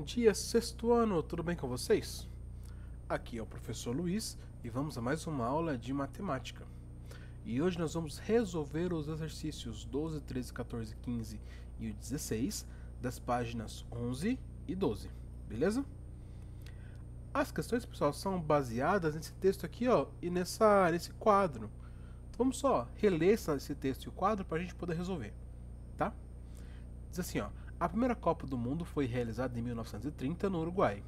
dia, sexto ano, tudo bem com vocês? Aqui é o professor Luiz e vamos a mais uma aula de matemática. E hoje nós vamos resolver os exercícios 12, 13, 14, 15 e o 16 das páginas 11 e 12, beleza? As questões, pessoal, são baseadas nesse texto aqui, ó, e nesse quadro. Então, vamos só reler esse texto e o quadro para a gente poder resolver, tá? Diz assim, ó, a primeira Copa do Mundo foi realizada em 1930 no Uruguai,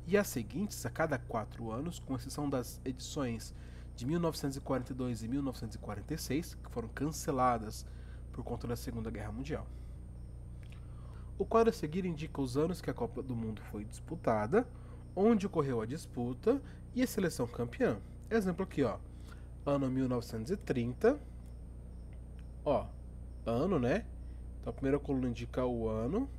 e as seguintes a cada 4 anos, com exceção das edições de 1942 e 1946, que foram canceladas por conta da Segunda Guerra Mundial. O quadro a seguir indica os anos que a Copa do Mundo foi disputada, onde ocorreu a disputa e a seleção campeã. Exemplo aqui, ó, ano 1930, ó, ano, né? Então a primeira coluna indica o ano,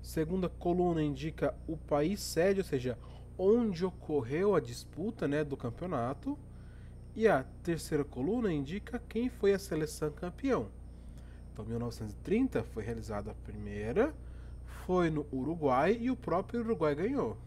segunda coluna indica o país sede, ou seja, onde ocorreu a disputa, né, do campeonato, e a terceira coluna indica quem foi a seleção campeão. Então 1930 foi realizada a primeira, foi no Uruguai e o próprio Uruguai ganhou.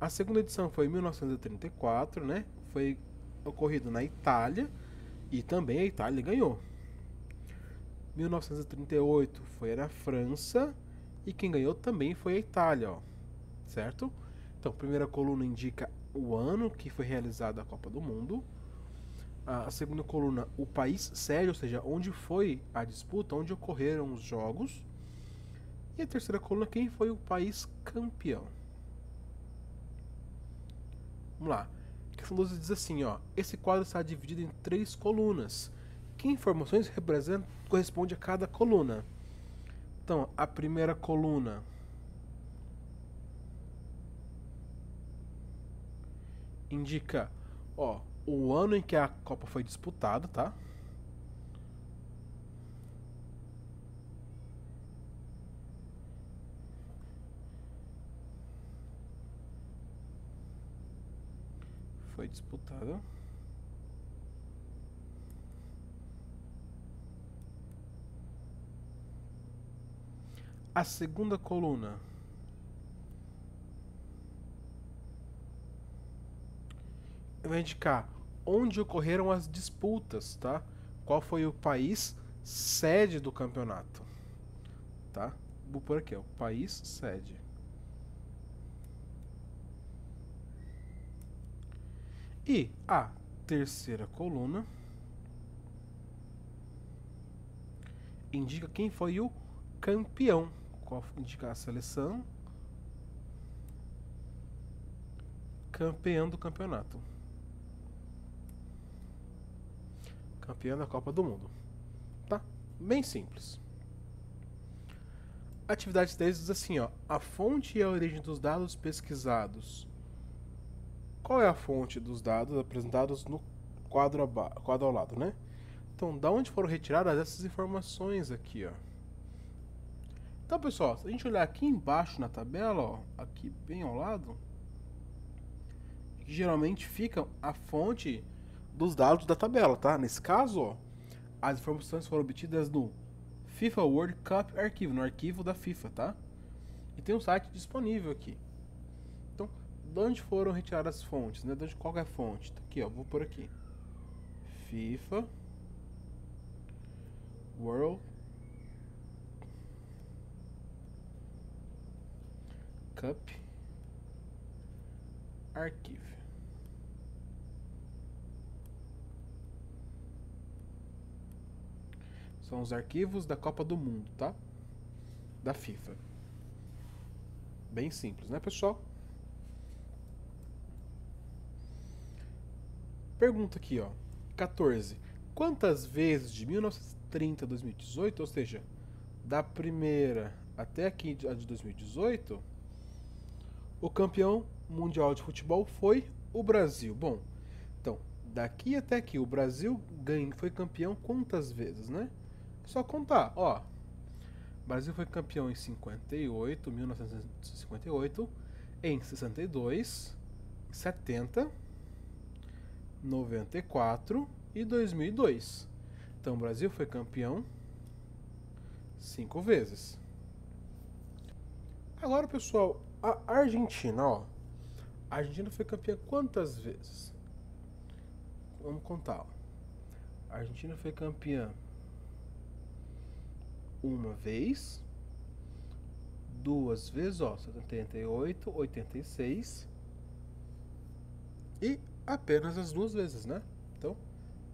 A segunda edição foi em 1934, né, foi ocorrido na Itália e também a Itália ganhou. 1938 foi na França e quem ganhou também foi a Itália, ó, certo? Então, a primeira coluna indica o ano que foi realizada a Copa do Mundo. A segunda coluna, o país sede, ou seja, onde foi a disputa, onde ocorreram os jogos. E a terceira coluna, quem foi o país campeão. Vamos lá. A questão 12 diz assim, ó, esse quadro está dividido em 3 colunas. Que informações corresponde a cada coluna? Então, a primeira coluna indica, ó, o ano em que a Copa foi disputada, tá? Foi disputada. A segunda coluna vai indicar onde ocorreram as disputas, tá? Qual foi o país sede do campeonato, tá? Vou por aqui, ó, o país sede. E a terceira coluna indica quem foi o campeão. Qual indica a seleção campeã do campeonato. Campeã da Copa do Mundo. Tá? Bem simples. Atividade 10 diz assim, ó, a fonte e a origem dos dados pesquisados. Qual é a fonte dos dados apresentados no quadro ao lado, né? Então, da onde foram retiradas essas informações aqui, ó? Então, pessoal, se a gente olhar aqui embaixo na tabela, ó, aqui bem ao lado, geralmente fica a fonte dos dados da tabela, tá? Nesse caso, ó, as informações foram obtidas no FIFA World Cup Archive, no arquivo da FIFA, tá? E tem um site disponível aqui. Então, de onde foram retiradas as fontes, né? Qual é a fonte? Tá aqui, ó, vou por aqui. FIFA World Cup Archive. São os arquivos da Copa do Mundo, tá? Da FIFA. Bem simples, né, pessoal? Pergunta aqui, ó. 14. Quantas vezes de 1930 a 2018, ou seja, da primeira até aqui a de 2018, o campeão mundial de futebol foi o Brasil? Bom, então, daqui até aqui, o Brasil foi campeão quantas vezes, né? É só contar, ó. O Brasil foi campeão em 58, 1958, em 62, 70, 94 e 2002. Então o Brasil foi campeão 5 vezes. Agora, pessoal, a Argentina, ó. A Argentina foi campeã quantas vezes? Vamos contar, ó. A Argentina foi campeã uma vez, duas vezes, ó, 78, 86 e apenas as duas vezes, né? Então,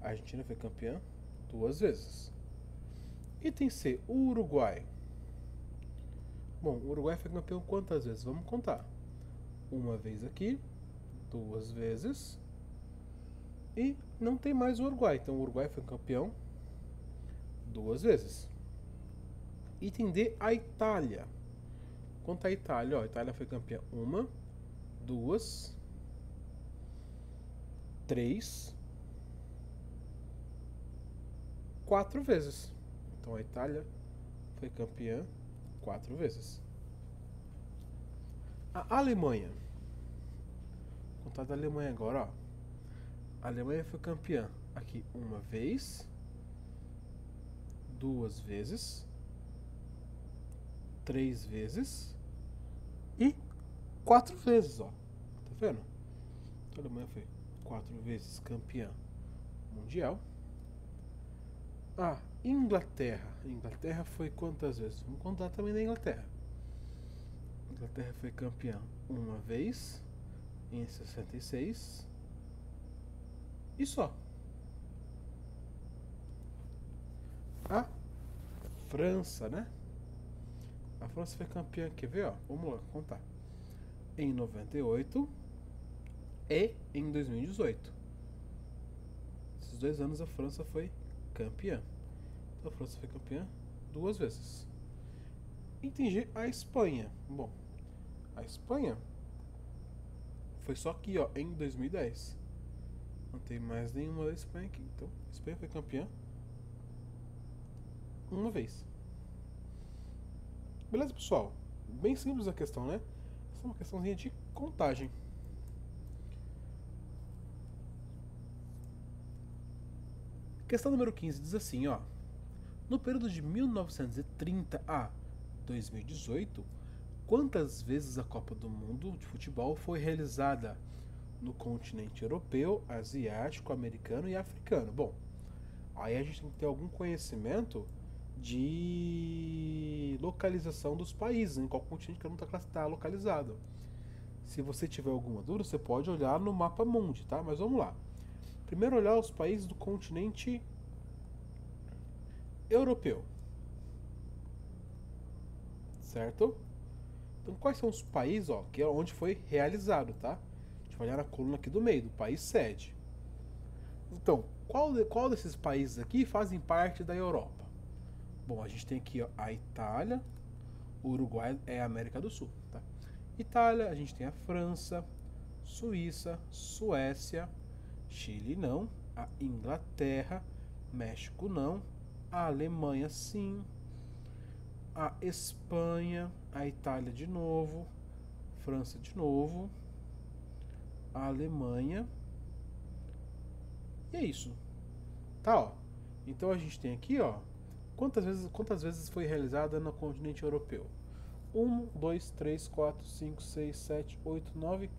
a Argentina foi campeã duas vezes. Item C, o Uruguai. Bom, o Uruguai foi campeão quantas vezes? Vamos contar. Uma vez aqui, duas vezes. E não tem mais o Uruguai. Então o Uruguai foi campeão duas vezes. Item D, a Itália. Quanto à Itália, ó, a Itália foi campeã uma, duas, três, quatro vezes. Então a Itália foi campeã quatro vezes. A Alemanha. Contar da Alemanha agora, ó. A Alemanha foi campeã aqui uma vez, duas vezes, três vezes e quatro vezes, ó. Tá vendo? A Alemanha foi quatro vezes campeã mundial. Inglaterra. Inglaterra foi quantas vezes? Vamos contar também da Inglaterra. A Inglaterra foi campeã uma vez, em 66. E só. A França, né? A França foi campeã, quer ver, ó? Vamos lá, contar. Em 98 e em 2018. Esses 2 anos a França foi campeã. Então a França foi campeã duas vezes. Entendi a Espanha. Bom, a Espanha foi só aqui, ó, em 2010. Não tem mais nenhuma da Espanha aqui. Então, a Espanha foi campeã uma vez. Beleza, pessoal? Bem simples a questão, né? Essa é uma questãozinha de contagem. Questão número 15 diz assim, ó. No período de 1930 a 2018, quantas vezes a Copa do Mundo de futebol foi realizada no continente europeu, asiático, americano e africano? Bom, aí a gente tem que ter algum conhecimento de localização dos países, em qual continente que não está localizado. Se você tiver alguma dúvida, você pode olhar no mapa mundi, tá? Mas vamos lá. Primeiro olhar os países do continente europeu. Certo? Então quais são os países, ó, que é onde foi realizado, tá? A gente vai olhar na coluna aqui do meio, do país sede. Então, qual desses países aqui fazem parte da Europa? Bom, a gente tem aqui, ó, a Itália, o Uruguai é a América do Sul, tá? Itália, a gente tem a França, Suíça, Suécia, Chile não, a Inglaterra, México não, a Alemanha sim, a Espanha, a Itália de novo, França de novo, a Alemanha. E é isso. Tá, ó. Então a gente tem aqui, ó, quantas vezes foi realizada no continente europeu? 1, 2, 3, 4, 5, 6, 7, 8, 9,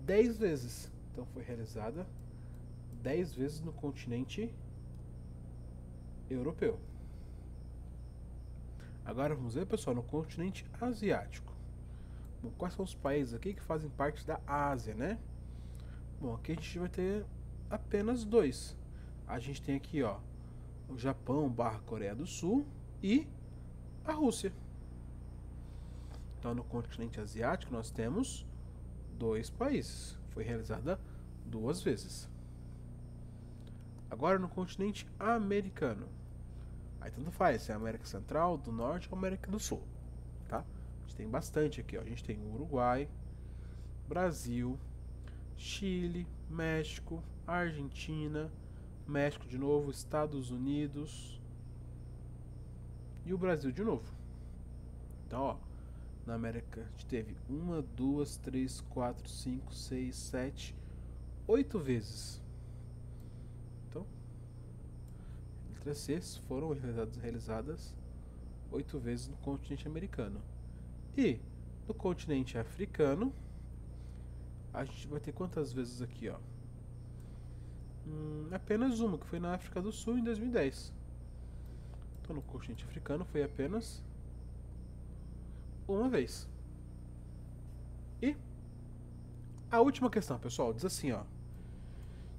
10 vezes. Então foi realizada 10 vezes no continente europeu. Agora vamos ver, pessoal, no continente asiático. Bom, quais são os países aqui que fazem parte da Ásia, né? Bom, aqui a gente vai ter apenas dois. A gente tem aqui, ó, o Japão / Coreia do Sul e a Rússia. Então, no continente asiático nós temos dois países. Foi realizada duas vezes. Agora no continente americano. Aí tanto faz, se é América Central, do Norte ou América do Sul, tá? A gente tem bastante aqui, ó. A gente tem Uruguai, Brasil, Chile, México, Argentina, México de novo, Estados Unidos e o Brasil de novo. Então, ó, na América a gente teve 1, 2, 3, 4, 5, 6, 7, 8 vezes. Então, letras C foram realizadas 8 vezes no continente americano. E No continente africano, a gente vai ter quantas vezes aqui, ó? Apenas uma, que foi na África do Sul em 2010. Então no continente africano foi apenas uma vez. E a última questão, pessoal, diz assim, ó.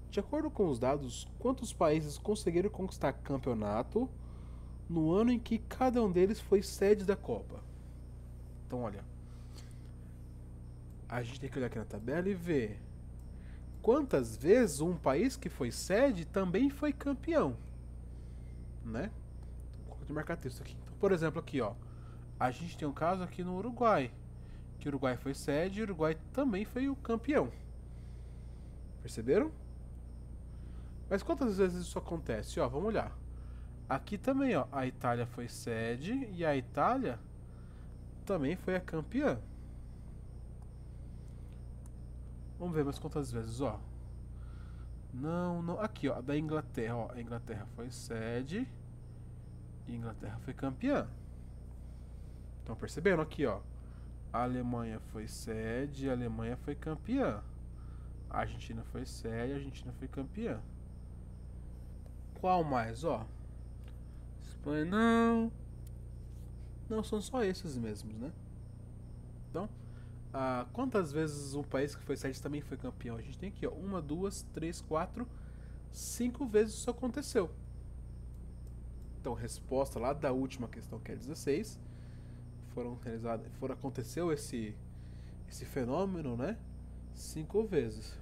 De acordo com os dados, quantos países conseguiram conquistar campeonato no ano em que cada um deles foi sede da Copa? Então, olha, a gente tem que olhar aqui na tabela e ver quantas vezes um país que foi sede também foi campeão, né? Vou marcar texto aqui. Então, por exemplo, aqui, ó, a gente tem um caso aqui no Uruguai, que o Uruguai foi sede e o Uruguai também foi o campeão. Perceberam? Mas quantas vezes isso acontece? Ó, vamos olhar. Aqui também, ó, a Itália foi sede e a Itália também foi a campeã. Vamos ver mais quantas vezes, ó. Não, aqui, ó, da Inglaterra, ó, a Inglaterra foi sede e a Inglaterra foi campeã. Estão percebendo aqui, ó? A Alemanha foi sede e a Alemanha foi campeã. A Argentina foi sede e a Argentina foi campeã. Qual mais, ó? Espanha não. Não, são só esses mesmos, né? Então, quantas vezes um país que foi sede também foi campeão? A gente tem aqui, ó, 1, 2, 3, 4, 5 vezes isso aconteceu. Então, resposta lá da última questão, que é 16, aconteceu esse fenômeno, né? 5 vezes.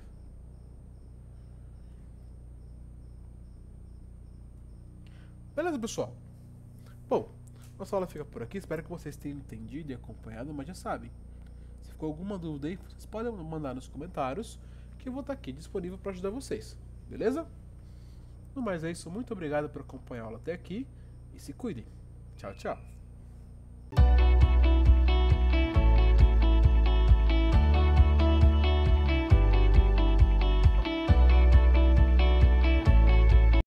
Beleza, pessoal? Bom, nossa aula fica por aqui. Espero que vocês tenham entendido e acompanhado, mas já sabem. Se ficou alguma dúvida aí, vocês podem mandar nos comentários, que eu vou estar aqui disponível para ajudar vocês. Beleza? No mais é isso. Muito obrigado por acompanhar a aula até aqui e se cuidem. Tchau, tchau.